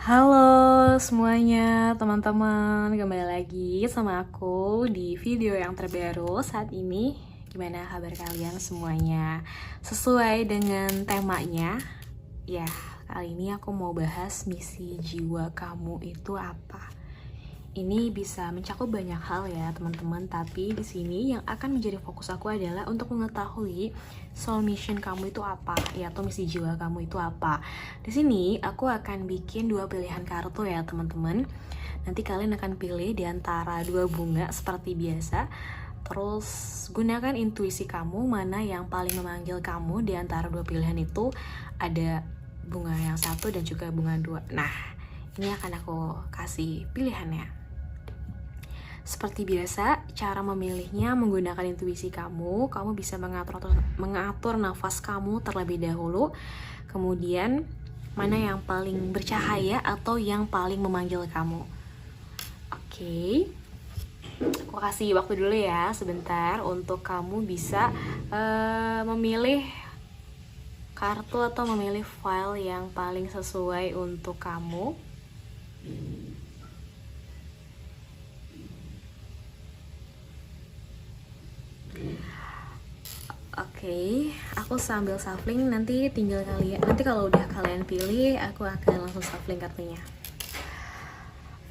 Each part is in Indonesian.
Halo semuanya teman-teman, kembali lagi sama aku di video yang terbaru saat ini. Gimana kabar kalian semuanya? Sesuai dengan temanya, ya kali ini aku mau bahas misi jiwa kamu itu apa. Ini bisa mencakup banyak hal ya teman-teman, tapi di sini yang akan menjadi fokus aku adalah untuk mengetahui soul mission kamu itu apa, ya atau misi jiwa kamu itu apa. Di sini aku akan bikin 2 pilihan kartu ya teman-teman. Nanti kalian akan pilih di antara 2 bunga seperti biasa. Terus gunakan intuisi kamu mana yang paling memanggil kamu di antara 2 pilihan itu. Ada bunga yang satu dan juga bunga 2. Nah, ini akan aku kasih pilihannya. Seperti biasa, cara memilihnya menggunakan intuisi kamu. Kamu bisa mengatur nafas kamu terlebih dahulu. Kemudian, mana yang paling bercahaya atau yang paling memanggil kamu. Oke. Aku kasih waktu dulu ya, sebentar untuk kamu bisa memilih kartu atau memilih file yang paling sesuai untuk kamu. Oke, aku sambil shuffling, nanti kalau udah kalian pilih, aku akan langsung shuffling kartunya.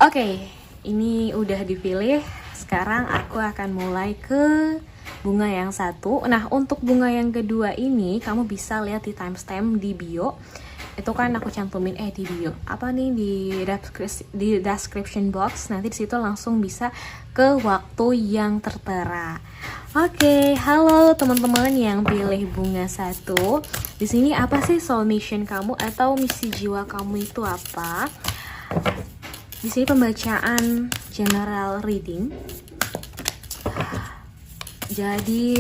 Oke, ini udah dipilih. Sekarang aku akan mulai ke bunga yang satu. Nah, untuk bunga yang kedua ini kamu bisa lihat di timestamp di bio. Itu kan aku cantumin di bio. Apa nih di description box. Nanti disitu langsung bisa ke waktu yang tertera. Oke, halo teman-teman yang pilih bunga satu. Di sini apa sih soul mission kamu atau misi jiwa kamu itu apa? Di sini pembacaan general reading. Jadi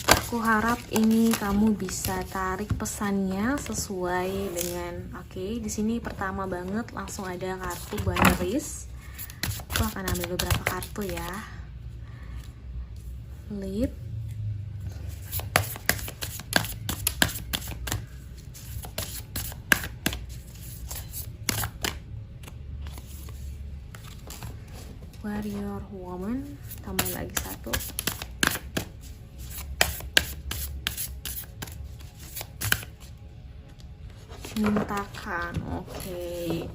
aku harap ini kamu bisa tarik pesannya sesuai dengan di sini pertama banget langsung ada kartu Banderis. Aku akan ambil beberapa kartu ya. Leap, Warrior Woman, tambah lagi satu. Mintakan. Oke.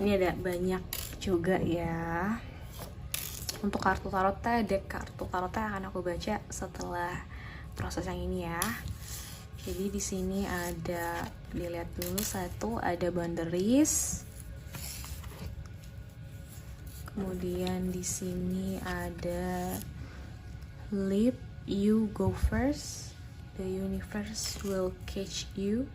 Ini ada banyak juga ya. Untuk kartu tarotnya, deck kartu tarotnya akan aku baca setelah proses yang ini ya. Jadi di sini ada, dilihat dulu satu, ada Banderis. Kemudian di sini ada Leap, you go first. The universe will catch you.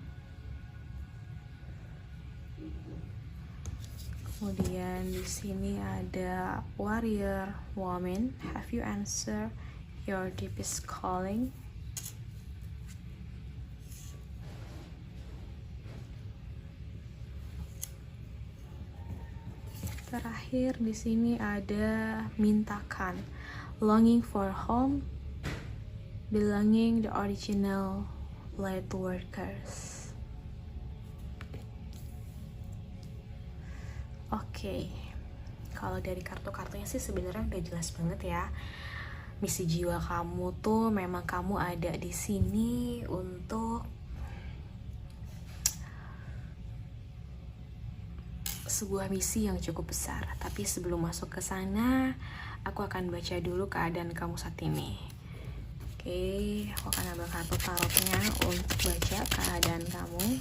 Kemudian di sini ada Warrior Woman. Have you answered your deepest calling? Terakhir di sini ada Mintakan. Longing for home, belonging the original light workers. Oke, kalau dari kartu-kartunya sih sebenarnya udah jelas banget ya. Misi jiwa kamu tuh memang kamu ada di sini untuk sebuah misi yang cukup besar. Tapi sebelum masuk ke sana, aku akan baca dulu keadaan kamu saat ini. Oke, aku akan ambil kartu tarotnya untuk baca keadaan kamu.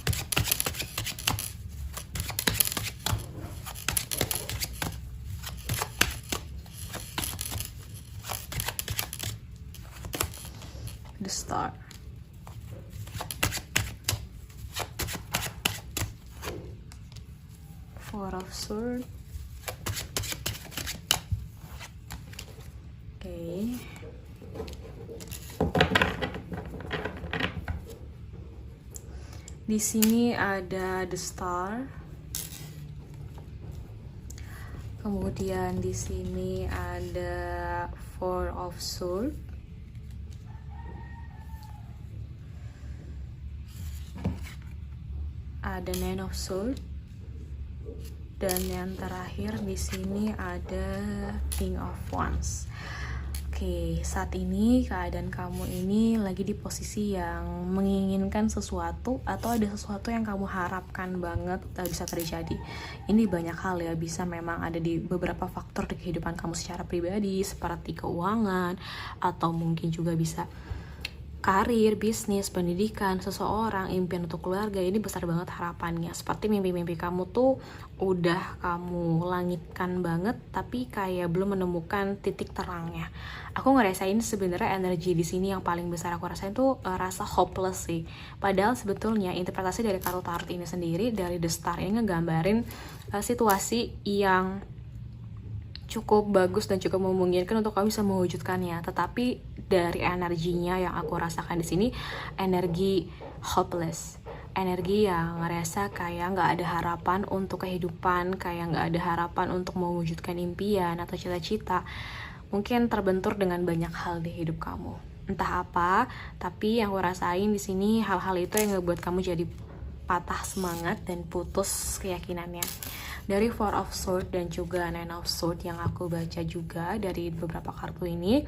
The Star, Four of Swords. Oke. Di sini ada The Star. Kemudian di sini ada Four of Swords. Ada Nine of Swords. Dan yang terakhir di sini ada King of Wands. Oke, saat ini keadaan kamu ini lagi di posisi yang menginginkan sesuatu atau ada sesuatu yang kamu harapkan banget bisa terjadi. Ini banyak hal ya, bisa memang ada di beberapa faktor di kehidupan kamu secara pribadi seperti keuangan, atau mungkin juga bisa karir, bisnis, pendidikan, seseorang, impian untuk keluarga. Ini besar banget harapannya. Seperti mimpi-mimpi kamu tuh udah kamu langitkan banget, tapi kayak belum menemukan titik terangnya. Aku ngerasain sebenarnya energi di sini yang paling besar aku rasain tuh rasa hopeless sih. Padahal sebetulnya interpretasi dari kartu tarot ini sendiri, dari The Star ini ngegambarin situasi yang cukup bagus dan cukup memungkinkan untuk kamu bisa mewujudkannya. Tetapi dari energinya yang aku rasakan di sini, energi hopeless, energi yang ngerasa kayak nggak ada harapan untuk kehidupan, kayak nggak ada harapan untuk mewujudkan impian atau cita-cita. Mungkin terbentur dengan banyak hal di hidup kamu, entah apa. Tapi yang aku rasain di sini, hal-hal itu yang ngebuat kamu jadi patah semangat dan putus keyakinannya. Dari Four of Swords dan juga Nine of Swords yang aku baca juga dari beberapa kartu ini,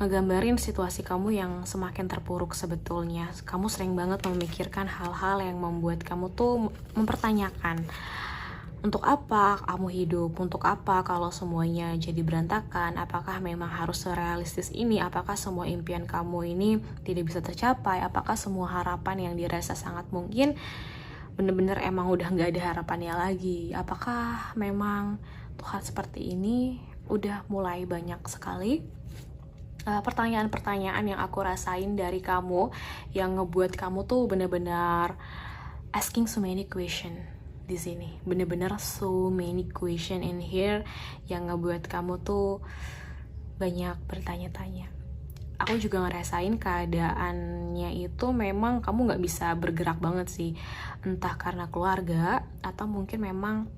ngegambarin situasi kamu yang semakin terpuruk sebetulnya. Kamu sering banget memikirkan hal-hal yang membuat kamu tuh mempertanyakan, untuk apa kamu hidup? Untuk apa kalau semuanya jadi berantakan? Apakah memang harus serealistis ini? Apakah semua impian kamu ini tidak bisa tercapai? Apakah semua harapan yang dirasa sangat mungkin bener-bener emang udah nggak ada harapannya lagi? Apakah memang Tuhan seperti ini? Udah mulai banyak sekali pertanyaan-pertanyaan yang aku rasain dari kamu, yang ngebuat kamu tuh bener-bener asking so many question di sini. Bener-bener so many question in here yang ngebuat kamu tuh banyak bertanya-tanya. Aku juga ngerasain keadaannya itu memang kamu nggak bisa bergerak banget sih, entah karena keluarga atau mungkin memang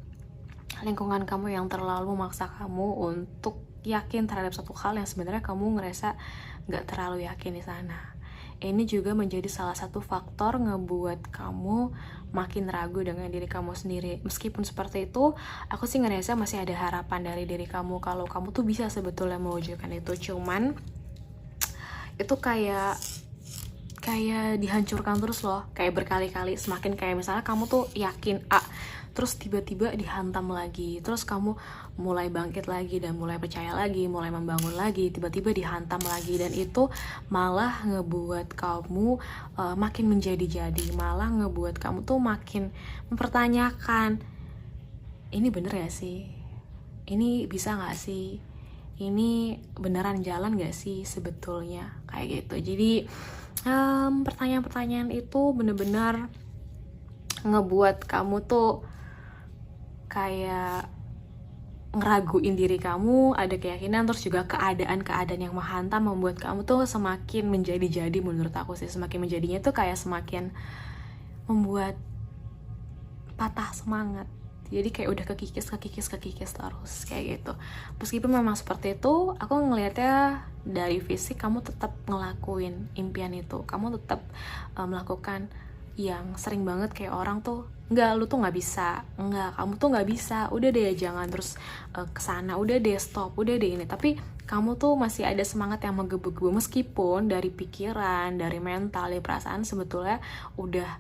lingkungan kamu yang terlalu memaksa kamu untuk yakin terhadap satu hal yang sebenarnya kamu ngerasa nggak terlalu yakin di sana. Ini juga menjadi salah satu faktor ngebuat kamu makin ragu dengan diri kamu sendiri. Meskipun seperti itu, aku sih ngerasa masih ada harapan dari diri kamu kalau kamu tuh bisa sebetulnya mewujudkan itu. Cuman itu kayak dihancurkan terus loh, kayak berkali-kali. Semakin kayak misalnya kamu tuh yakin A, terus tiba-tiba dihantam lagi, terus kamu mulai bangkit lagi dan mulai percaya lagi, mulai membangun lagi, tiba-tiba dihantam lagi. Dan itu malah ngebuat kamu makin menjadi-jadi, malah ngebuat kamu tuh makin mempertanyakan, ini bener gak sih? Ini bisa gak sih? Ini beneran jalan gak sih sebetulnya? Kayak gitu. Jadi pertanyaan-pertanyaan itu bener-bener ngebuat kamu tuh kayak ngeraguin diri kamu, ada keyakinan, terus juga keadaan-keadaan yang menghantam membuat kamu tuh semakin menjadi-jadi. Menurut aku sih semakin menjadinya tuh kayak semakin membuat patah semangat. Jadi kayak udah kekikis terus kayak gitu. Meskipun memang seperti itu, aku ngelihatnya dari fisik kamu tetap ngelakuin impian itu. Kamu tetap melakukan yang sering banget kayak orang tuh, enggak, lu tuh nggak bisa, enggak, kamu tuh nggak bisa, udah deh jangan terus kesana, udah deh stop, udah deh ini. Tapi kamu tuh masih ada semangat yang menggebu-gebu, meskipun dari pikiran, dari mental, dari perasaan sebetulnya udah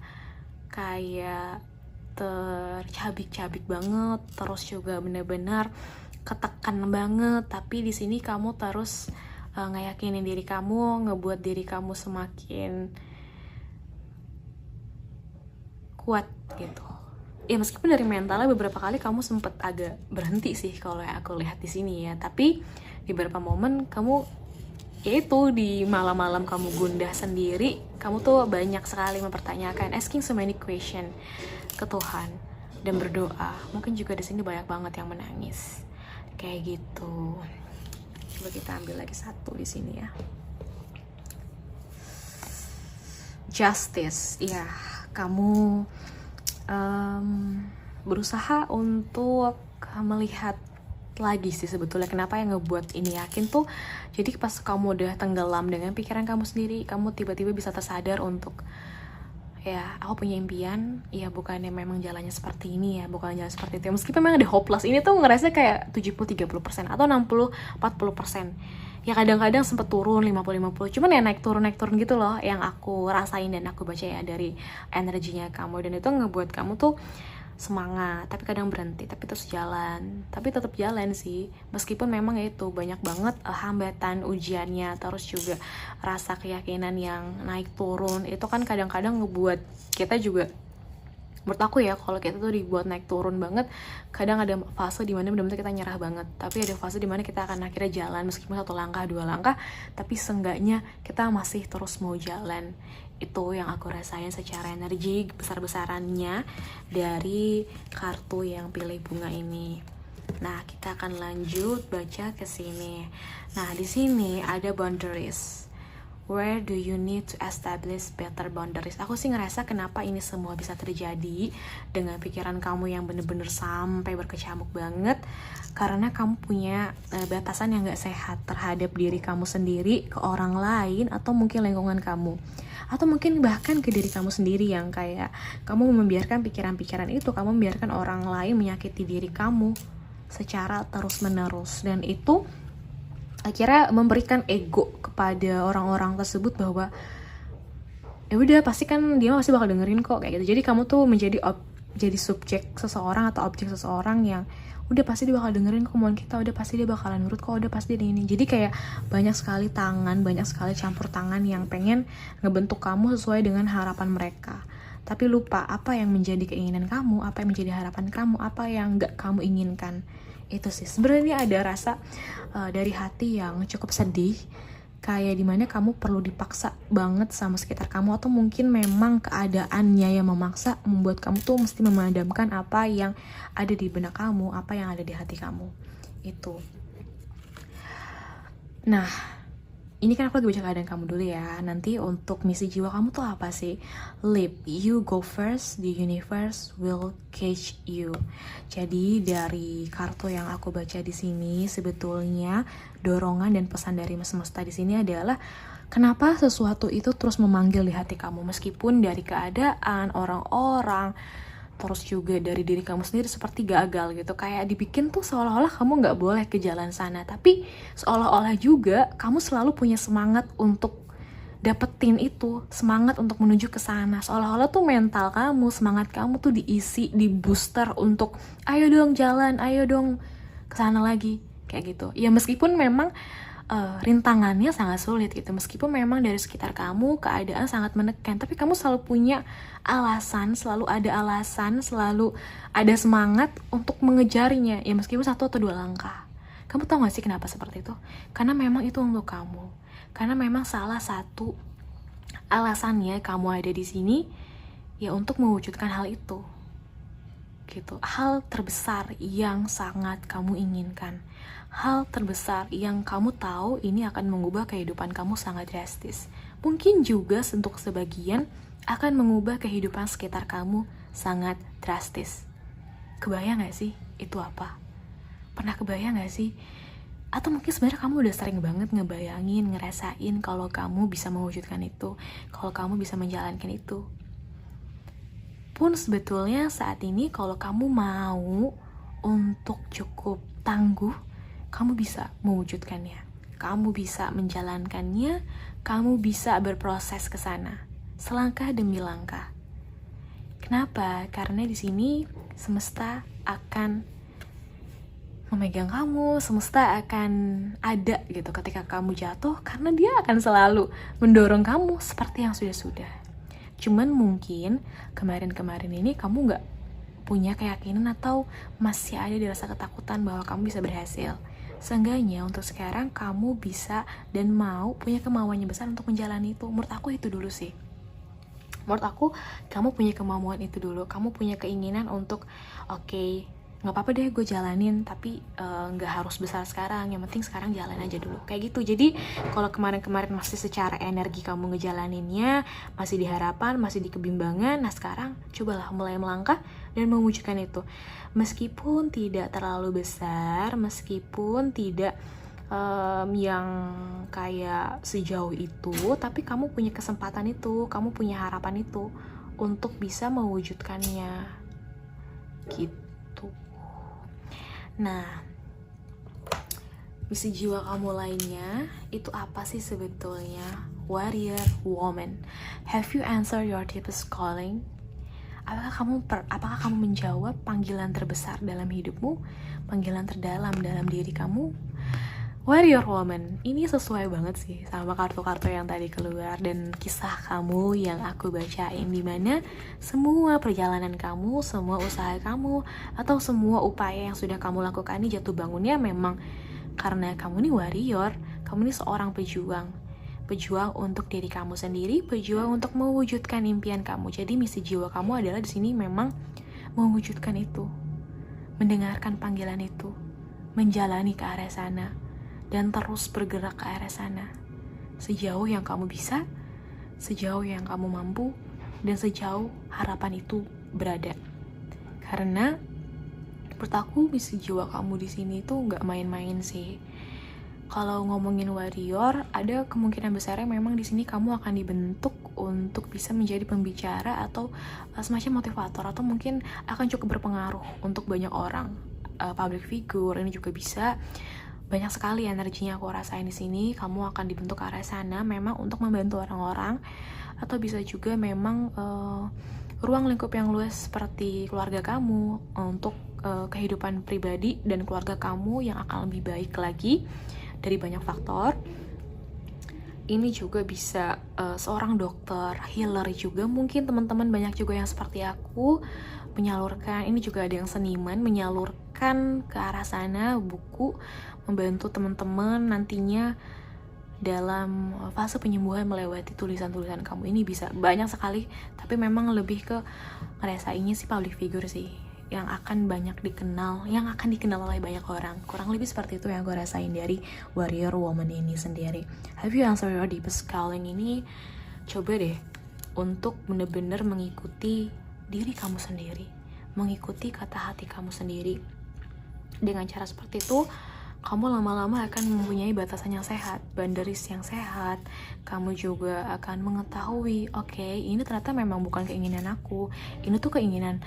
kayak tercabik-cabik banget, terus juga bener-bener ketekan banget. Tapi di sini kamu terus ngeyakinin diri kamu, ngebuat diri kamu semakin kuat gitu. Ya meskipun dari mentalnya beberapa kali kamu sempet agak berhenti sih kalau yang aku lihat di sini ya. Tapi di beberapa momen kamu, yaitu di malam-malam kamu gundah sendiri, kamu tuh banyak sekali mempertanyakan, asking so many question ke Tuhan dan berdoa. Mungkin juga di sini banyak banget yang menangis kayak gitu. Coba kita ambil lagi satu di sini ya. Justice, ya kamu berusaha untuk melihat lagi sih sebetulnya kenapa yang ngebuat ini yakin tuh. Jadi pas kamu udah tenggelam dengan pikiran kamu sendiri, kamu tiba-tiba bisa tersadar untuk ya aku punya impian, ya bukannya memang jalannya seperti ini ya, bukan jalan seperti itu. Meskipun memang ada hopeless, ini tuh ngerasa kayak 70-30% atau 60-40%. Ya kadang-kadang sempet turun 50-50, cuman ya naik turun gitu loh yang aku rasain dan aku baca ya dari energinya kamu. Dan itu ngebuat kamu tuh semangat, tapi kadang berhenti, tapi terus jalan, tapi tetap jalan sih, meskipun memang itu banyak banget hambatan ujiannya, terus juga rasa keyakinan yang naik turun. Itu kan kadang-kadang ngebuat kita juga, menurut aku ya, kalau kita tuh dibuat naik turun banget, kadang ada fase dimana benar-benar kita nyerah banget, tapi ada fase dimana kita akan akhirnya jalan, meskipun 1 langkah 2 langkah, tapi seenggaknya kita masih terus mau jalan. Itu yang aku rasain secara energi besar-besarannya dari kartu yang pilih bunga ini. Nah, kita akan lanjut baca ke sini. Nah, di sini ada boundaries. Where do you need to establish better boundaries? Aku sih ngerasa kenapa ini semua bisa terjadi dengan pikiran kamu yang bener-bener sampai berkecamuk banget, karena kamu punya batasan yang gak sehat terhadap diri kamu sendiri, ke orang lain, atau mungkin lingkungan kamu, atau mungkin bahkan ke diri kamu sendiri, yang kayak kamu membiarkan pikiran-pikiran itu, kamu membiarkan orang lain menyakiti diri kamu secara terus-menerus. Dan itu akhirnya memberikan ego kepada orang-orang tersebut bahwa ya udah pasti kan dia pasti bakal dengerin kok, kayak gitu. Jadi kamu tuh menjadi jadi subjek seseorang atau objek seseorang yang udah pasti dia bakal dengerin kemauan kita, udah pasti dia bakalan nurut kok, udah pasti dia ini. Jadi kayak banyak sekali tangan, banyak sekali campur tangan yang pengen ngebentuk kamu sesuai dengan harapan mereka, tapi lupa apa yang menjadi keinginan kamu, apa yang menjadi harapan kamu, apa yang gak kamu inginkan. Itu sih sebenarnya ada rasa dari hati yang cukup sedih, kayak dimana kamu perlu dipaksa banget sama sekitar kamu, atau mungkin memang keadaannya yang memaksa membuat kamu tuh mesti memadamkan apa yang ada di benak kamu, apa yang ada di hati kamu. Itu. Nah, ini kan aku lagi baca keadaan kamu dulu ya. Nanti untuk misi jiwa kamu tuh apa sih? Live, you go first, the universe will catch you. Jadi dari kartu yang aku baca di sini, sebetulnya dorongan dan pesan dari semesta di sini adalah kenapa sesuatu itu terus memanggil di hati kamu, meskipun dari keadaan, orang-orang, terus juga dari diri kamu sendiri seperti gagal gitu, kayak dibikin tuh seolah-olah kamu nggak boleh ke jalan sana, tapi seolah-olah juga kamu selalu punya semangat untuk dapetin itu, semangat untuk menuju ke sana, seolah-olah tuh mental kamu, semangat kamu tuh diisi, di booster untuk ayo dong jalan, ayo dong ke sana lagi, kayak gitu. Ya meskipun memang rintangannya sangat sulit gitu, meskipun memang dari sekitar kamu keadaan sangat menekan, tapi kamu selalu punya alasan, selalu ada alasan, selalu ada semangat untuk mengejarnya, ya meskipun 1 atau 2 langkah. Kamu tahu gak sih kenapa seperti itu? Karena memang itu untuk kamu, karena memang salah satu alasannya kamu ada di sini ya untuk mewujudkan hal itu gitu, hal terbesar yang sangat kamu inginkan, hal terbesar yang kamu tahu ini akan mengubah kehidupan kamu sangat drastis. Mungkin juga untuk sebagian akan mengubah kehidupan sekitar kamu sangat drastis. Kebayang gak sih itu apa? Pernah kebayang gak sih? Atau mungkin sebenarnya kamu udah sering banget ngebayangin, ngerasain kalau kamu bisa mewujudkan itu, kalau kamu bisa menjalankan itu. Pun sebetulnya saat ini kalau kamu mau untuk cukup tangguh, kamu bisa mewujudkannya, kamu bisa menjalankannya, kamu bisa berproses ke sana selangkah demi langkah. Kenapa? Karena di sini semesta akan memegang kamu, semesta akan ada gitu ketika kamu jatuh, karena dia akan selalu mendorong kamu seperti yang sudah-sudah. Cuman mungkin kemarin-kemarin ini kamu gak punya keyakinan atau masih ada di rasa ketakutan bahwa kamu bisa berhasil. Seenggaknya untuk sekarang kamu bisa dan mau punya kemauannya besar untuk menjalani itu. Menurut aku itu dulu sih. Menurut aku kamu punya kemauan itu dulu. Kamu punya keinginan untuk oke, nggak apa-apa deh gue jalanin, tapi nggak harus besar sekarang, yang penting sekarang jalan aja dulu, kayak gitu. Jadi kalau kemarin-kemarin masih secara energi kamu ngejalaninnya, masih di harapan, masih di kebimbangan, nah sekarang cobalah mulai melangkah dan mewujudkan itu, meskipun tidak terlalu besar, meskipun tidak yang kayak sejauh itu, tapi kamu punya kesempatan itu, kamu punya harapan itu untuk bisa mewujudkannya gitu. Nah, misi jiwa kamu lainnya itu apa sih sebetulnya? Warrior woman. Have you answered your deepest calling? Apakah kamu menjawab panggilan terbesar dalam hidupmu? Panggilan terdalam dalam diri kamu? Warrior woman, ini sesuai banget sih sama kartu-kartu yang tadi keluar dan kisah kamu yang aku bacain, dimana semua perjalanan kamu, semua usaha kamu, atau semua upaya yang sudah kamu lakukan ini jatuh bangunnya memang karena kamu nih warrior, kamu nih seorang pejuang untuk diri kamu sendiri, pejuang untuk mewujudkan impian kamu. Jadi misi jiwa kamu adalah di sini memang mewujudkan itu, mendengarkan panggilan itu, menjalani ke arah sana, dan terus bergerak ke arah sana. Sejauh yang kamu bisa, sejauh yang kamu mampu, dan sejauh harapan itu berada. Karena menurut aku misi jiwa kamu di sini tuh nggak main-main sih. Kalau ngomongin warrior, ada kemungkinan besarnya memang di sini kamu akan dibentuk untuk bisa menjadi pembicara atau semacam motivator, atau mungkin akan cukup berpengaruh untuk banyak orang. Public figure ini juga bisa. Banyak sekali energinya aku rasain di sini. Kamu akan dibentuk ke arah sana memang untuk membantu orang-orang, atau bisa juga memang ruang lingkup yang luas seperti keluarga kamu untuk kehidupan pribadi dan keluarga kamu yang akan lebih baik lagi dari banyak faktor. Ini juga bisa seorang dokter, healer juga, mungkin teman-teman banyak juga yang seperti aku menyalurkan. Ini juga ada yang seniman menyalurkan ke arah sana, buku, membantu teman-teman nantinya dalam fase penyembuhan melewati tulisan-tulisan kamu. Ini bisa banyak sekali, tapi memang lebih ke ngerasainnya sih public figure sih, yang akan banyak dikenal, yang akan dikenal oleh banyak orang. Kurang lebih seperti itu yang gue rasain dari warrior woman ini sendiri. Have you answered your deepest calling ini? Coba deh untuk bener-bener mengikuti diri kamu sendiri, mengikuti kata hati kamu sendiri. Dengan cara seperti itu, kamu lama-lama akan mempunyai batasan yang sehat, boundaries yang sehat. Kamu juga akan mengetahui, oke, ini ternyata memang bukan keinginan aku, ini tuh keinginan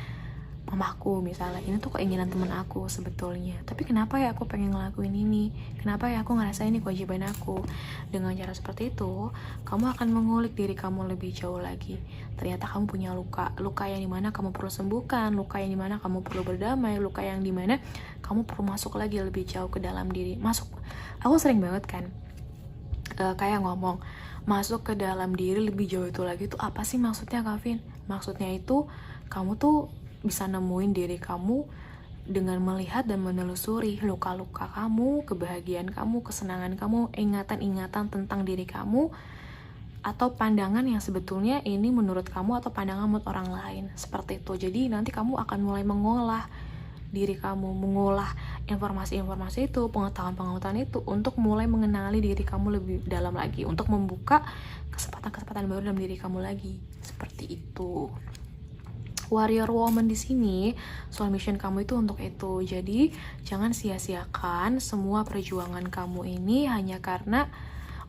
mamaku misalnya, ini tuh keinginan teman aku sebetulnya, tapi kenapa ya aku pengen ngelakuin ini, kenapa ya aku ngerasa ini kewajiban aku. Dengan cara seperti itu, kamu akan mengulik diri kamu lebih jauh lagi. Ternyata kamu punya luka yang dimana kamu perlu sembuhkan, luka yang dimana kamu perlu berdamai, luka yang dimana kamu perlu masuk lagi lebih jauh ke dalam diri. Aku sering banget kan kayak ngomong masuk ke dalam diri lebih jauh itu lagi, tuh apa sih maksudnya Kavin? Maksudnya itu kamu tuh bisa nemuin diri kamu dengan melihat dan menelusuri luka-luka kamu, kebahagiaan kamu, kesenangan kamu, ingatan-ingatan tentang diri kamu, atau pandangan yang sebetulnya ini menurut kamu atau pandangan menurut orang lain. Seperti itu. Jadi nanti kamu akan mulai mengolah diri kamu, mengolah informasi-informasi itu, pengetahuan-pengetahuan itu, untuk mulai mengenali diri kamu lebih dalam lagi, untuk membuka kesempatan-kesempatan baru dalam diri kamu lagi. Seperti itu. Warrior woman di sini, soul mission kamu itu untuk itu. Jadi jangan sia-siakan semua perjuangan kamu ini hanya karena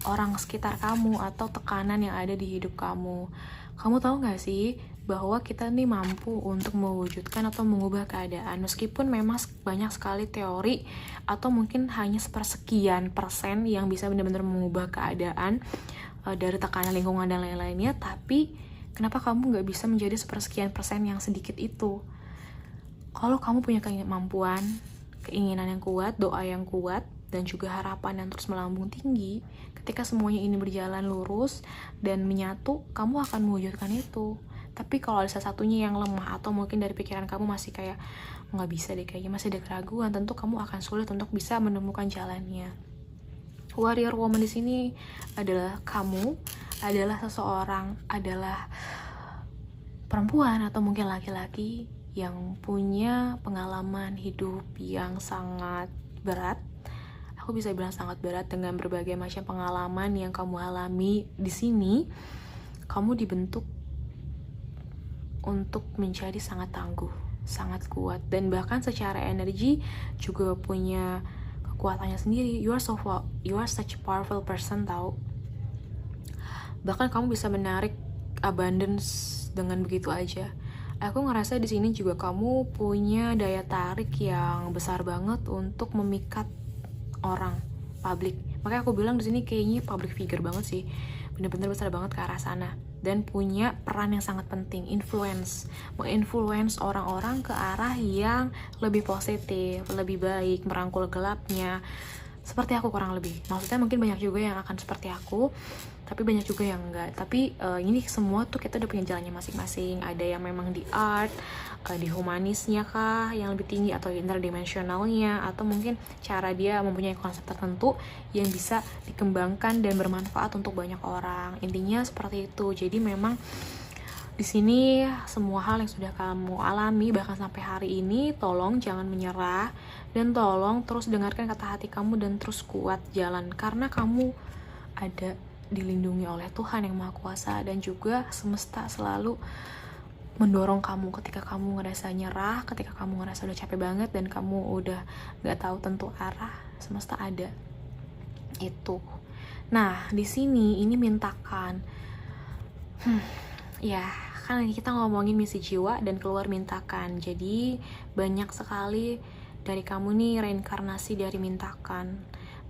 orang sekitar kamu atau tekanan yang ada di hidup kamu. Kamu tahu gak sih bahwa kita nih mampu untuk mewujudkan atau mengubah keadaan, meskipun memang banyak sekali teori atau mungkin hanya sepersekian persen yang bisa benar-benar mengubah keadaan dari tekanan lingkungan dan lain-lainnya. Tapi kenapa kamu gak bisa menjadi sepersekian persen yang sedikit itu? Kalau kamu punya kemampuan, keinginan yang kuat, doa yang kuat, dan juga harapan yang terus melambung tinggi, ketika semuanya ini berjalan lurus dan menyatu, kamu akan mewujudkan itu. Tapi kalau ada salah satunya yang lemah, atau mungkin dari pikiran kamu masih kayak nggak bisa deh, kayaknya masih ada keraguan, tentu kamu akan sulit untuk bisa menemukan jalannya. Warrior woman di sini adalah kamu, adalah seseorang, adalah perempuan atau mungkin laki-laki yang punya pengalaman hidup yang sangat berat. Aku bisa bilang sangat berat dengan berbagai macam pengalaman yang kamu alami di sini. Kamu dibentuk untuk menjadi sangat tangguh, sangat kuat, dan bahkan secara energi juga punya kekuatannya sendiri. You are such a powerful person, tau. Bahkan kamu bisa menarik abundance dengan begitu aja. Aku ngerasa di sini juga kamu punya daya tarik yang besar banget untuk memikat orang, publik. Makanya aku bilang di sini kayaknya public figure banget sih, bener-bener besar banget ke arah sana, dan punya peran yang sangat penting, menginfluence orang-orang ke arah yang lebih positif, lebih baik, merangkul gelapnya. Seperti aku kurang lebih. Maksudnya mungkin banyak juga yang akan seperti aku, tapi banyak juga yang enggak. Tapi ini semua tuh kita udah punya jalannya masing-masing. Ada yang memang di art, di humanisnya kah yang lebih tinggi, atau interdimensionalnya, atau mungkin cara dia mempunyai konsep tertentu yang bisa dikembangkan dan bermanfaat untuk banyak orang. Intinya seperti itu. Jadi memang di sini semua hal yang sudah kamu alami bahkan sampai hari ini, tolong jangan menyerah dan tolong terus dengarkan kata hati kamu dan terus kuat jalan, karena kamu ada dilindungi oleh Tuhan yang Maha Kuasa, dan juga semesta selalu mendorong kamu ketika kamu ngerasa nyerah, ketika kamu ngerasa udah capek banget dan kamu udah gak tahu tentu arah. Semesta ada itu. Nah di sini ini mintakan, ya kan kita ngomongin misi jiwa dan keluar mintakan. Jadi banyak sekali dari kamu nih reinkarnasi dari mintakan.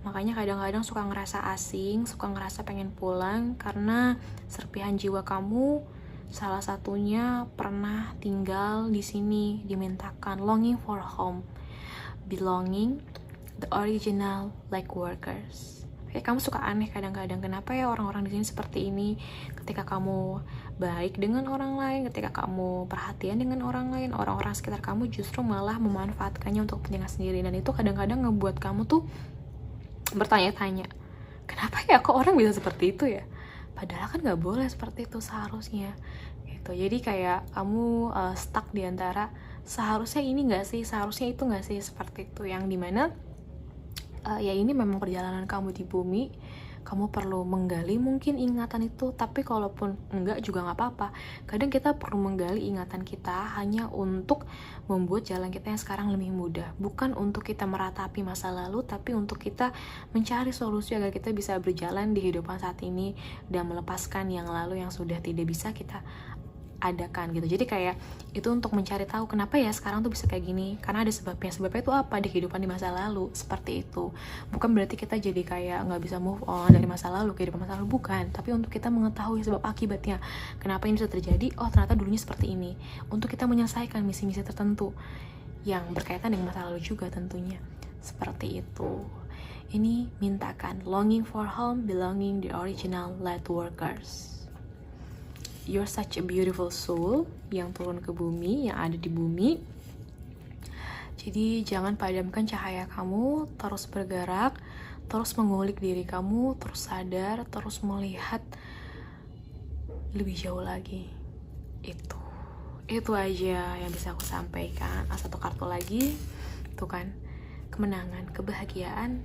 Makanya kadang-kadang suka ngerasa asing, suka ngerasa pengen pulang, karena serpihan jiwa kamu salah satunya pernah tinggal di sini, dimintakan, longing for home, belonging, the original like workers. Kayak kamu suka aneh kadang-kadang, kenapa ya orang-orang di sini seperti ini? Ketika kamu baik dengan orang lain, ketika kamu perhatian dengan orang lain, orang-orang sekitar kamu justru malah memanfaatkannya untuk kepentingan sendiri. Dan itu kadang-kadang ngebuat kamu tuh bertanya-tanya, kenapa ya kok orang bisa seperti itu ya? Padahal kan nggak boleh seperti itu seharusnya. Gitu. Jadi kayak kamu stuck di antara seharusnya ini nggak sih, seharusnya itu nggak sih, seperti itu. Yang dimana ya ini memang perjalanan kamu di bumi, kamu perlu menggali mungkin ingatan itu, tapi kalaupun enggak juga nggak apa-apa. Kadang kita perlu menggali ingatan kita hanya untuk membuat jalan kita yang sekarang lebih mudah, bukan untuk kita meratapi masa lalu, tapi untuk kita mencari solusi agar kita bisa berjalan di kehidupan saat ini dan melepaskan yang lalu yang sudah tidak bisa kita adakan gitu. Jadi kayak itu untuk mencari tahu kenapa ya sekarang tuh bisa kayak gini, karena ada sebabnya. Sebabnya itu apa di kehidupan di masa lalu, seperti itu. Bukan berarti kita jadi kayak nggak bisa move on dari masa lalu, kehidupan masa lalu, bukan. Tapi untuk kita mengetahui sebab akibatnya, kenapa ini bisa terjadi. Oh ternyata dulunya seperti ini, untuk kita menyelesaikan misi-misi tertentu yang berkaitan dengan masa lalu juga tentunya. Seperti itu. Ini mintakan, longing for home, belonging, the original light workers. You're such a beautiful soul yang turun ke bumi, yang ada di bumi. Jadi jangan padamkan cahaya kamu, terus bergerak, terus mengulik diri kamu, terus sadar, terus melihat lebih jauh lagi. Itu aja yang bisa aku sampaikan. Satu kartu lagi, tuh kan, kemenangan, kebahagiaan,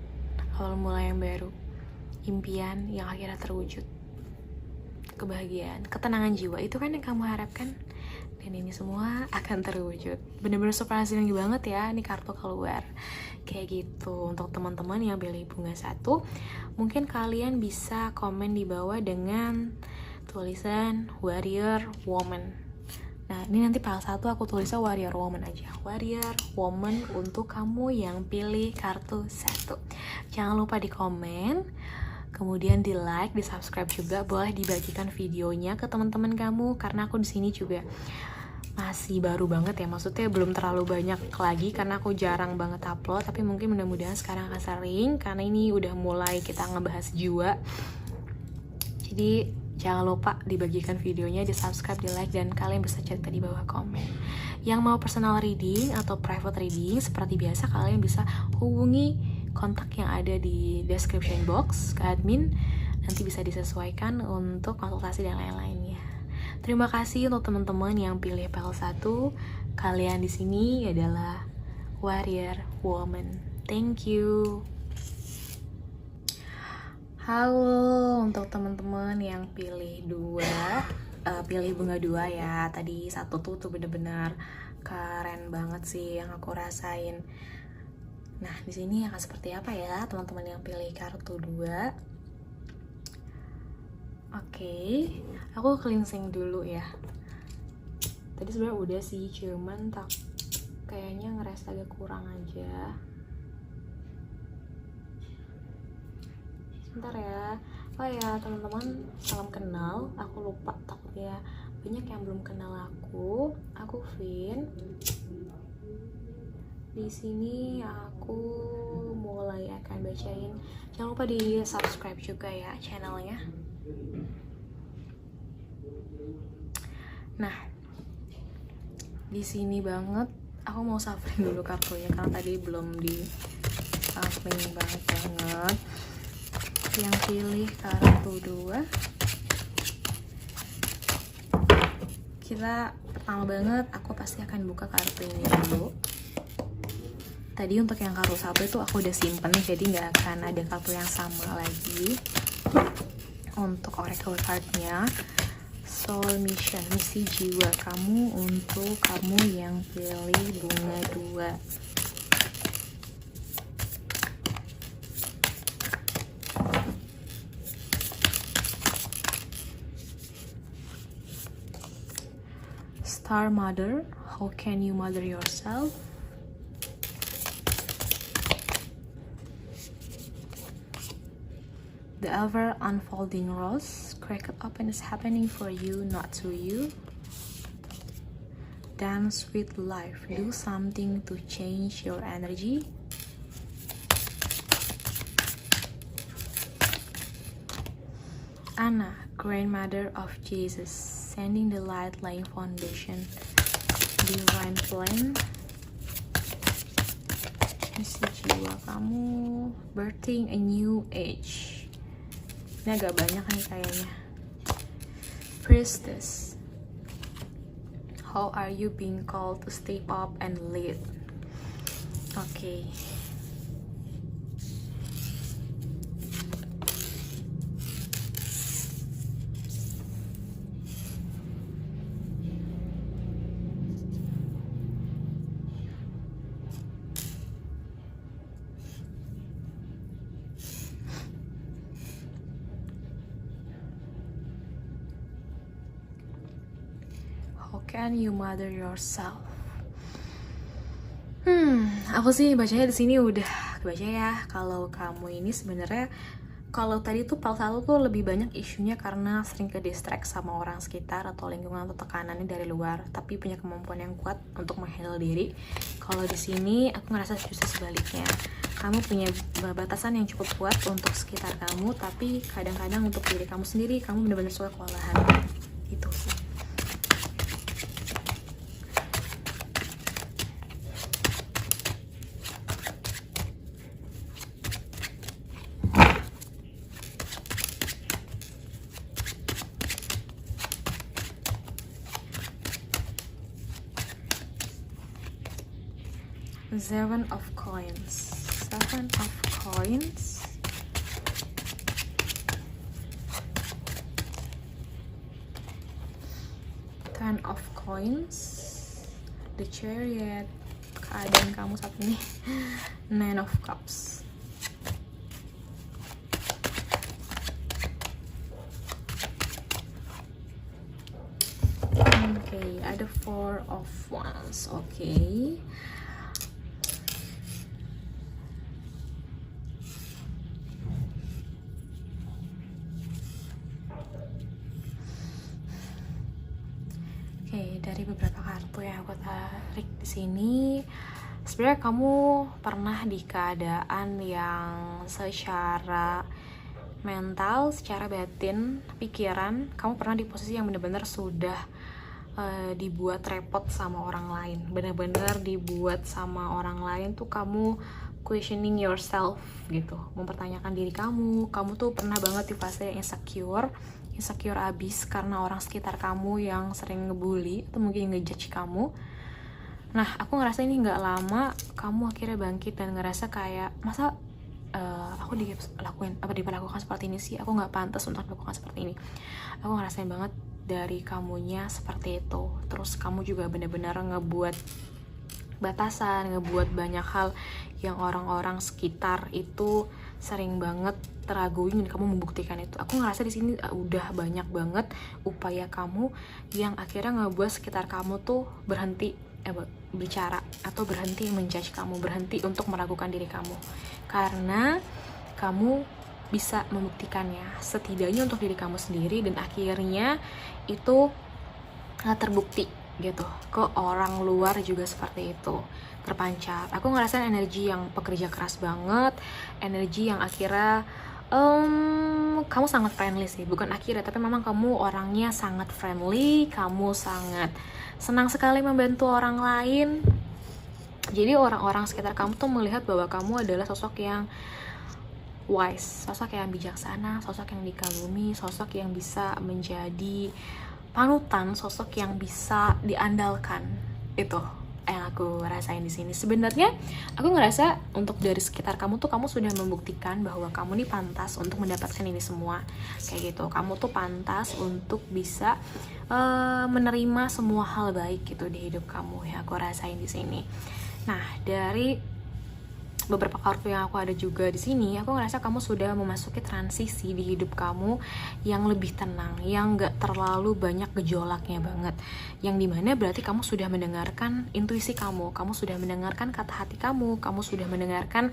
awal mulai yang baru, impian yang akhirnya terwujud, kebahagiaan, ketenangan jiwa, itu kan yang kamu harapkan, dan ini semua akan terwujud. Bener-bener surprising banget ya ini kartu keluar kayak gitu. Untuk teman-teman yang pilih bunga 1, mungkin kalian bisa komen di bawah dengan tulisan warrior woman. Nah ini nanti part 1 aku tulisnya warrior woman aja, warrior woman untuk kamu yang pilih kartu 1. Jangan lupa di komen, kemudian di like, di subscribe juga, boleh dibagikan videonya ke teman-teman kamu, karena aku di sini juga masih baru banget ya, maksudnya belum terlalu banyak lagi karena aku jarang banget upload, tapi mungkin mudah-mudahan sekarang akan sering karena ini udah mulai kita ngebahas jiwa. Jadi jangan lupa dibagikan videonya, di subscribe, di like, dan kalian bisa cerita di bawah komen. Yang mau personal reading atau private reading seperti biasa, kalian bisa hubungi kontak yang ada di description box ke admin, nanti bisa disesuaikan untuk konsultasi dan lain-lainnya. Terima kasih untuk teman-teman yang pilih PL1. Kalian di sini adalah warrior woman. Thank you. Halo untuk teman-teman yang pilih pilih bunga 2 ya. Tadi 1 tuh bener-bener keren banget sih yang aku rasain. Nah, di sini akan seperti apa ya teman-teman yang pilih kartu 2? Oke, aku cleansing dulu ya. Tadi sebenarnya udah sih, cuman tak kayaknya ngerasa agak kurang aja. Sebentar ya. Oh ya teman-teman, salam kenal. Aku lupa, takutnya banyak yang belum kenal aku. Aku Vin. Di sini aku mulai akan bacain. Jangan lupa di subscribe juga ya channelnya. Nah, di sini banget aku mau shuffling dulu kartunya karena tadi belum di shuffling banget. Yang pilih kartu 2. Kita pertama banget aku pasti akan buka kartu ini dulu. Tadi untuk yang kartu 1 itu aku udah simpen, jadi nggak akan ada kartu yang sama lagi. Untuk oracle cardnya, soul mission, misi jiwa kamu untuk kamu yang pilih bunga 2. Star Mother, how can you mother yourself? The ever unfolding rose, crack it open is happening for you, not to you. Dance with life, do something to change your energy. Anna, grandmother of Jesus, sending the light, laying foundation. Divine plan, misi jiwa kamu, birthing a new age. Ini agak banyak nih kayaknya. Priestess, how are you being called to step up and lead? Oke. How can you mother yourself? Aku sih bacanya di sini udah baca ya. Kalau kamu ini sebenarnya, kalau tadi tuh satu tuh lebih banyak isunya karena sering ke distract sama orang sekitar atau lingkungan atau tekanannya dari luar, tapi punya kemampuan yang kuat untuk menghandle diri. Kalau di sini aku ngerasa justru sebaliknya. Kamu punya batasan yang cukup kuat untuk sekitar kamu, tapi kadang-kadang untuk diri kamu sendiri kamu benar-benar suka kewalahan. Itu sih. Seven of coins. Ten of coins. The chariot. Keadaan kamu saat ini. Nine of cups. Okay, ada four of wands. Okay. Dari beberapa kartu yang aku tarik di sini, sebenarnya kamu pernah di keadaan yang secara mental, secara batin, pikiran, kamu pernah di posisi yang benar-benar sudah dibuat repot sama orang lain, benar-benar dibuat sama orang lain tuh kamu questioning yourself gitu, mempertanyakan diri kamu tuh pernah banget di fase insecure abis karena orang sekitar kamu yang sering ngebully atau mungkin ngejudge kamu. Nah, aku ngerasa ini nggak lama kamu akhirnya bangkit dan ngerasa kayak masa aku diperlakukan seperti ini sih, aku nggak pantas untuk dilakukan seperti ini. Aku ngerasain banget dari kamunya seperti itu. Terus kamu juga benar-benar ngebuat batasan, ngebuat banyak hal yang orang-orang sekitar itu sering banget teraguin dan kamu membuktikan itu. Aku ngerasa di sini udah banyak banget upaya kamu yang akhirnya ngebuat sekitar kamu tuh berhenti bicara atau berhenti menjudge kamu, berhenti untuk meragukan diri kamu, karena kamu bisa membuktikannya setidaknya untuk diri kamu sendiri, dan akhirnya itu terbukti gitu ke orang luar juga seperti itu, terpancar. Aku ngerasain energi yang pekerja keras banget, energi yang akhirnya kamu sangat friendly sih, bukan akhirnya, tapi memang kamu orangnya sangat friendly, kamu sangat senang sekali membantu orang lain. Jadi orang-orang sekitar kamu tuh melihat bahwa kamu adalah sosok yang wise, sosok yang bijaksana, sosok yang dikagumi, sosok yang bisa menjadi panutan, sosok yang bisa diandalkan. Itu yang aku rasain di sini. Sebenarnya aku ngerasa untuk dari sekitar kamu tuh kamu sudah membuktikan bahwa kamu nih pantas untuk mendapatkan ini semua, kayak gitu. Kamu tuh pantas untuk bisa menerima semua hal baik gitu di hidup kamu, ya aku rasain di sini. Nah, dari beberapa kartu yang aku ada juga di sini, aku ngerasa kamu sudah memasuki transisi di hidup kamu yang lebih tenang, yang gak terlalu banyak gejolaknya banget, yang dimana berarti kamu sudah mendengarkan intuisi kamu sudah mendengarkan kata hati kamu sudah mendengarkan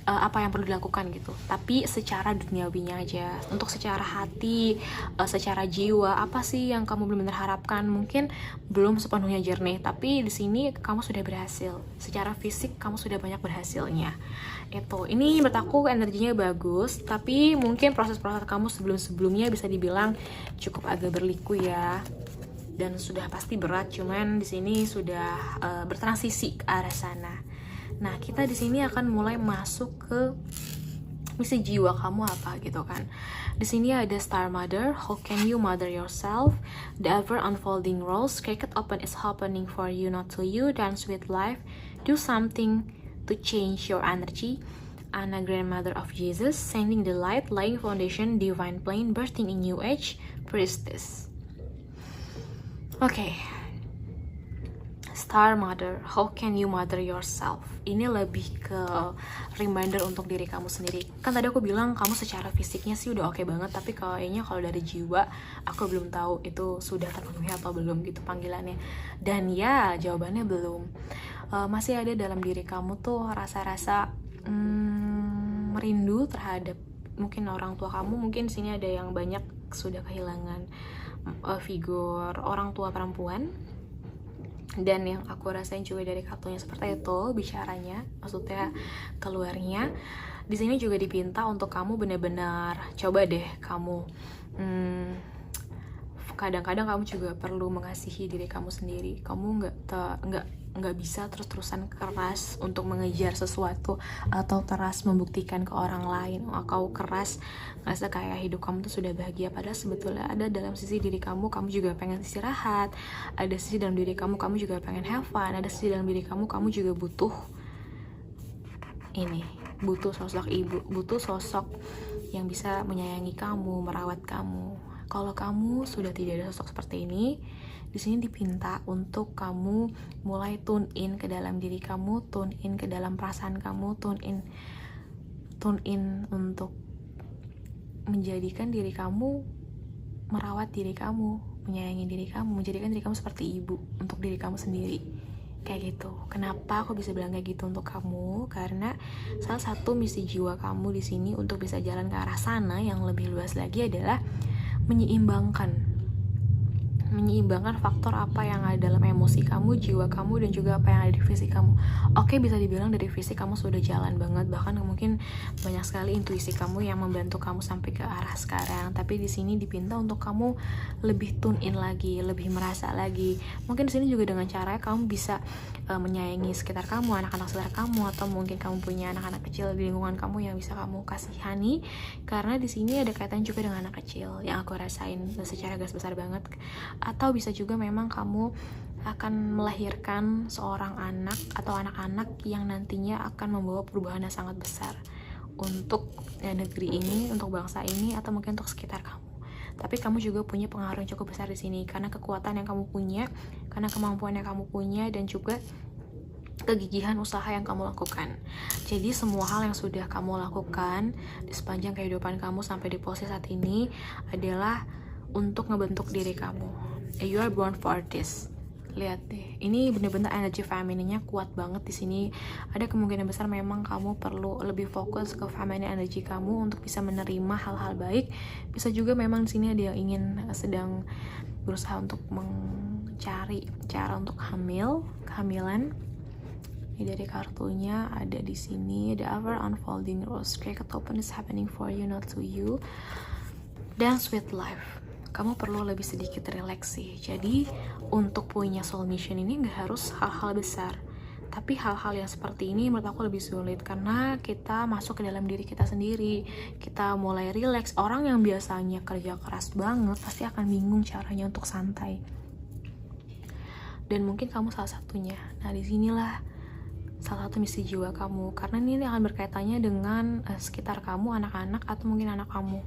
apa yang perlu dilakukan gitu. Tapi secara duniawinya aja, untuk secara hati, secara jiwa, apa sih yang kamu belum harapkan, mungkin belum sepenuhnya jernih, tapi di sini kamu sudah berhasil. Secara fisik kamu sudah banyak berhasilnya. Ini menurut aku energinya bagus, tapi mungkin proses-proses kamu sebelum-sebelumnya bisa dibilang cukup agak berliku ya, dan sudah pasti berat, cuman di sini sudah bertransisi ke arah sana. Nah, kita di sini akan mulai masuk ke misi jiwa kamu apa gitu kan. Di sini ada Star Mother, how can you mother yourself? The ever unfolding rose, cricket open is happening for you, not to you. Dance with life, do something to change your energy. Anna, grandmother of Jesus, sending the light, laying foundation, divine plane, bursting in new age, priestess. Oke. Star Mother, how can you mother yourself? Ini lebih ke reminder untuk diri kamu sendiri. Kan tadi aku bilang kamu secara fisiknya sih udah oke banget, tapi kayaknya kalau dari jiwa aku belum tahu itu sudah terpenuhi atau belum gitu panggilannya. Dan ya, jawabannya belum. Masih ada dalam diri kamu tuh rasa-rasa merindu terhadap mungkin orang tua kamu. Mungkin di sini ada yang banyak sudah kehilangan figur orang tua perempuan. Dan yang aku rasain juga dari kartunya seperti itu bicaranya, maksudnya keluarnya. Di sini juga dipinta untuk kamu benar-benar coba deh kamu kadang-kadang kamu juga perlu mengasihi diri kamu sendiri. Kamu nggak bisa terus-terusan keras untuk mengejar sesuatu atau keras membuktikan ke orang lain, atau keras ngerasa kayak hidup kamu tuh sudah bahagia, padahal sebetulnya ada dalam sisi diri kamu juga pengen istirahat, ada sisi dalam diri kamu juga pengen have fun, ada sisi dalam diri kamu juga butuh sosok ibu, butuh sosok yang bisa menyayangi kamu, merawat kamu. Kalau kamu sudah tidak ada sosok seperti ini, di sini dipinta untuk kamu mulai tune in ke dalam diri kamu, tune in ke dalam perasaan kamu, tune in untuk menjadikan diri kamu, merawat diri kamu, menyayangi diri kamu, menjadikan diri kamu seperti ibu untuk diri kamu sendiri. Kayak gitu. Kenapa aku bisa bilang kayak gitu untuk kamu? Karena salah satu misi jiwa kamu di sini untuk bisa jalan ke arah sana yang lebih luas lagi adalah menyeimbangkan faktor apa yang ada dalam emosi kamu, jiwa kamu, dan juga apa yang ada di fisik kamu. Oke, bisa dibilang dari fisik kamu sudah jalan banget, bahkan mungkin banyak sekali intuisi kamu yang membantu kamu sampai ke arah sekarang. Tapi di sini dipinta untuk kamu lebih tune in lagi, lebih merasa lagi. Mungkin di sini juga dengan cara kamu bisa menyayangi sekitar kamu, anak-anak sekitar kamu, atau mungkin kamu punya anak-anak kecil di lingkungan kamu yang bisa kamu kasihani. Karena di sini ada kaitan juga dengan anak kecil yang aku rasain secara garis besar banget. Atau bisa juga memang kamu akan melahirkan seorang anak atau anak-anak yang nantinya akan membawa perubahan yang sangat besar untuk negeri ini, untuk bangsa ini, atau mungkin untuk sekitar kamu. Tapi kamu juga punya pengaruh yang cukup besar di sini karena kekuatan yang kamu punya, karena kemampuan yang kamu punya, dan juga kegigihan usaha yang kamu lakukan. Jadi semua hal yang sudah kamu lakukan di sepanjang kehidupan kamu sampai di posisi saat ini adalah untuk ngebentuk diri kamu. You are born for this. Lihat deh, ini bener-bener energi femininnya kuat banget di sini. Ada kemungkinan besar memang kamu perlu lebih fokus ke feminine energi kamu untuk bisa menerima hal-hal baik. Bisa juga memang di sini ada yang ingin sedang berusaha untuk mencari cara untuk kehamilan. Ini dari kartunya ada di sini, the ever unfolding rose cake open is happening for you, not to you. Dance with life. Kamu perlu lebih sedikit relax sih. Jadi untuk punya soul mission ini gak harus hal-hal besar, tapi hal-hal yang seperti ini menurut aku lebih sulit karena kita masuk ke dalam diri kita sendiri. Kita mulai relax. Orang yang biasanya kerja keras banget pasti akan bingung caranya untuk santai, dan mungkin kamu salah satunya. Nah, disinilah salah satu misi jiwa kamu, karena ini akan berkaitannya dengan sekitar kamu, anak-anak atau mungkin anak kamu.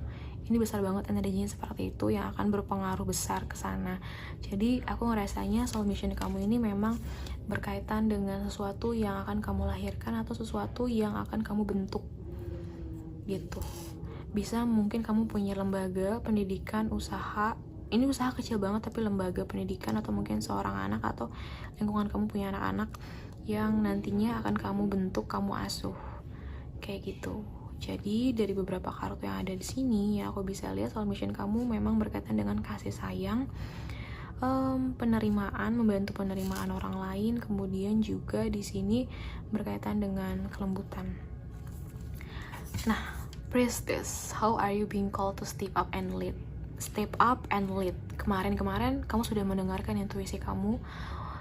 Ini besar banget energinya seperti itu yang akan berpengaruh besar ke sana. Jadi aku ngerasanya soul mission kamu ini memang berkaitan dengan sesuatu yang akan kamu lahirkan atau sesuatu yang akan kamu bentuk gitu. Bisa mungkin kamu punya lembaga pendidikan, usaha. Ini usaha kecil banget tapi lembaga pendidikan, atau mungkin seorang anak atau lingkungan kamu punya anak-anak yang nantinya akan kamu bentuk, kamu asuh kayak gitu. Jadi dari beberapa kartu yang ada di sini ya aku bisa lihat soul mission kamu memang berkaitan dengan kasih sayang, penerimaan, membantu penerimaan orang lain, kemudian juga di sini berkaitan dengan kelembutan. Nah, Priestess, how are you being called to step up and lead? Step up and lead. Kemarin kamu sudah mendengarkan intuisi kamu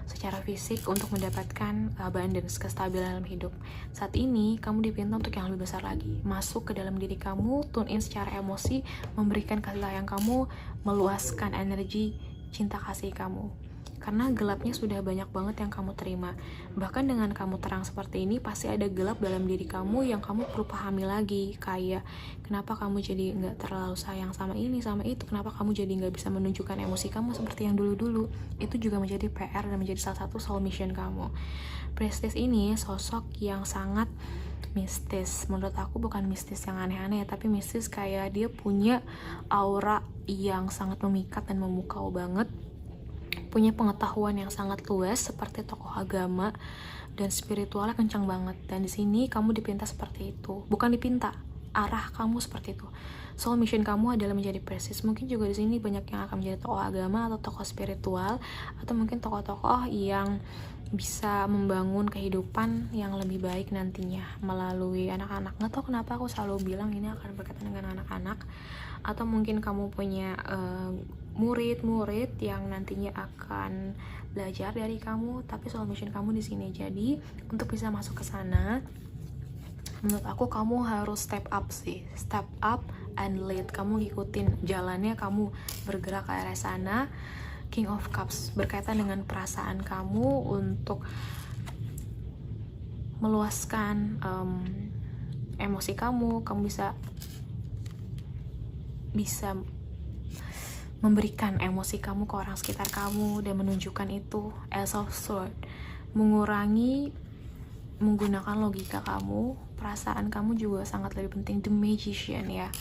secara fisik untuk mendapatkan abundance, kestabilan dalam hidup. Saat ini kamu dipinta untuk yang lebih besar lagi, masuk ke dalam diri kamu, tune in secara emosi, memberikan kasih sayang kamu, meluaskan energi cinta kasih kamu. Karena gelapnya sudah banyak banget yang kamu terima. Bahkan dengan kamu terang seperti ini, pasti ada gelap dalam diri kamu yang kamu perlu pahami lagi. Kayak, kenapa kamu jadi gak terlalu sayang sama ini, sama itu. Kenapa kamu jadi gak bisa menunjukkan emosi kamu seperti yang dulu-dulu. Itu juga menjadi PR dan menjadi salah satu soul mission kamu. Priestess ini sosok yang sangat mistis. Menurut aku bukan mistis yang aneh-aneh, tapi mistis kayak dia punya aura yang sangat memikat dan memukau banget. Punya pengetahuan yang sangat luas seperti tokoh agama, dan spiritualnya kencang banget. Dan di sini kamu dipinta seperti itu, bukan dipinta, arah kamu seperti itu. Soul mission kamu adalah menjadi priestess. Mungkin juga di sini banyak yang akan menjadi tokoh agama atau tokoh spiritual, atau mungkin tokoh-tokoh yang bisa membangun kehidupan yang lebih baik nantinya melalui anak-anak. Nggak tahu kenapa aku selalu bilang ini akan berkaitan dengan anak-anak, atau mungkin kamu punya murid-murid yang nantinya akan belajar dari kamu, tapi soul mission kamu di sini. Jadi untuk bisa masuk ke sana, menurut aku kamu harus step up sih, step up and lead. Kamu ngikutin jalannya, kamu bergerak ke arah sana. King of Cups berkaitan dengan perasaan kamu untuk meluaskan emosi kamu bisa memberikan emosi kamu ke orang sekitar kamu dan menunjukkan itu. Ace of Swords, mengurangi menggunakan logika kamu, perasaan kamu juga sangat lebih penting. The Magician ya,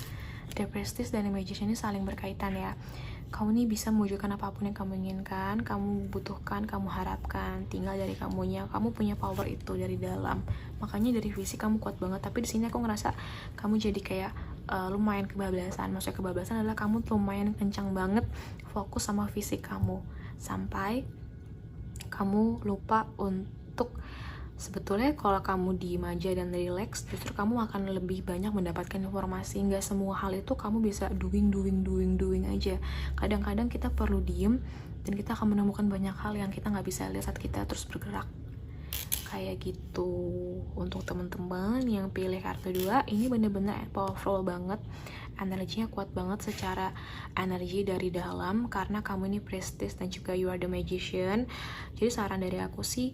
The Priestess dan The Magician ini saling berkaitan ya. Kamu nih bisa mewujudkan apapun yang kamu inginkan, kamu butuhkan, kamu harapkan, tinggal dari kamunya. Kamu punya power itu dari dalam. Makanya dari fisik kamu kuat banget, tapi di sini aku ngerasa kamu jadi kayak lumayan kebablasan. Maksudnya kebablasan adalah kamu lumayan kencang banget fokus sama fisik kamu sampai kamu lupa untuk sebetulnya kalau kamu diem aja dan relax, justru kamu akan lebih banyak mendapatkan informasi. Nggak semua hal itu kamu bisa doing aja. Kadang-kadang kita perlu diem dan kita akan menemukan banyak hal yang kita nggak bisa lihat saat kita terus bergerak. Kayak gitu. Untuk teman-teman yang pilih kartu 2, ini bener-bener powerful banget. Energinya kuat banget secara energi dari dalam, karena kamu ini priestess dan juga you are the magician. Jadi saran dari aku sih,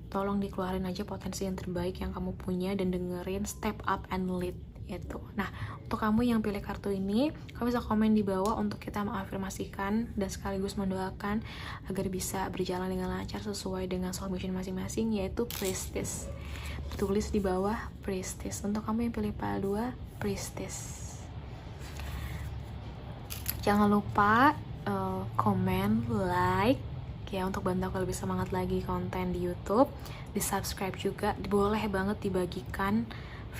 tolong dikeluarin aja potensi yang terbaik yang kamu punya dan dengerin step up and lead itu. Nah, untuk kamu yang pilih kartu ini, kamu bisa komen di bawah untuk kita mengafirmasikan dan sekaligus mendoakan agar bisa berjalan dengan lancar sesuai dengan soul mission masing-masing, yaitu Priestess. Tulis di bawah Priestess. Untuk kamu yang pilih pile 2, Priestess. Jangan lupa komen, like ya, untuk bantu aku lebih semangat lagi konten di YouTube. Di subscribe juga, boleh banget dibagikan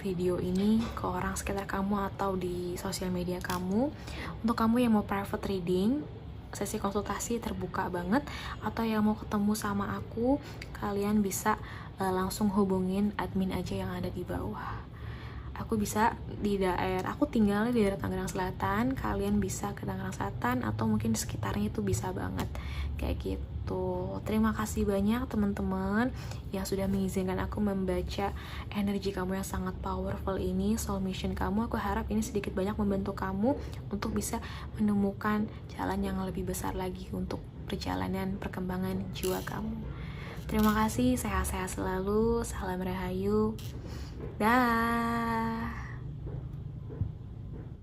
video ini ke orang sekitar kamu atau di sosial media kamu. Untuk kamu yang mau private reading, sesi konsultasi terbuka banget, atau yang mau ketemu sama aku, kalian bisa langsung hubungin admin aja yang ada di bawah. Aku bisa aku tinggal di daerah Tangerang Selatan, kalian bisa ke Tangerang Selatan atau mungkin di sekitarnya itu bisa banget, kayak gitu. Terima kasih banyak teman-teman yang sudah mengizinkan aku membaca energi kamu yang sangat powerful ini, soul mission kamu. Aku harap ini sedikit banyak membantu kamu untuk bisa menemukan jalan yang lebih besar lagi untuk perjalanan perkembangan jiwa kamu. Terima kasih, sehat-sehat selalu, salam rahayu. Dah.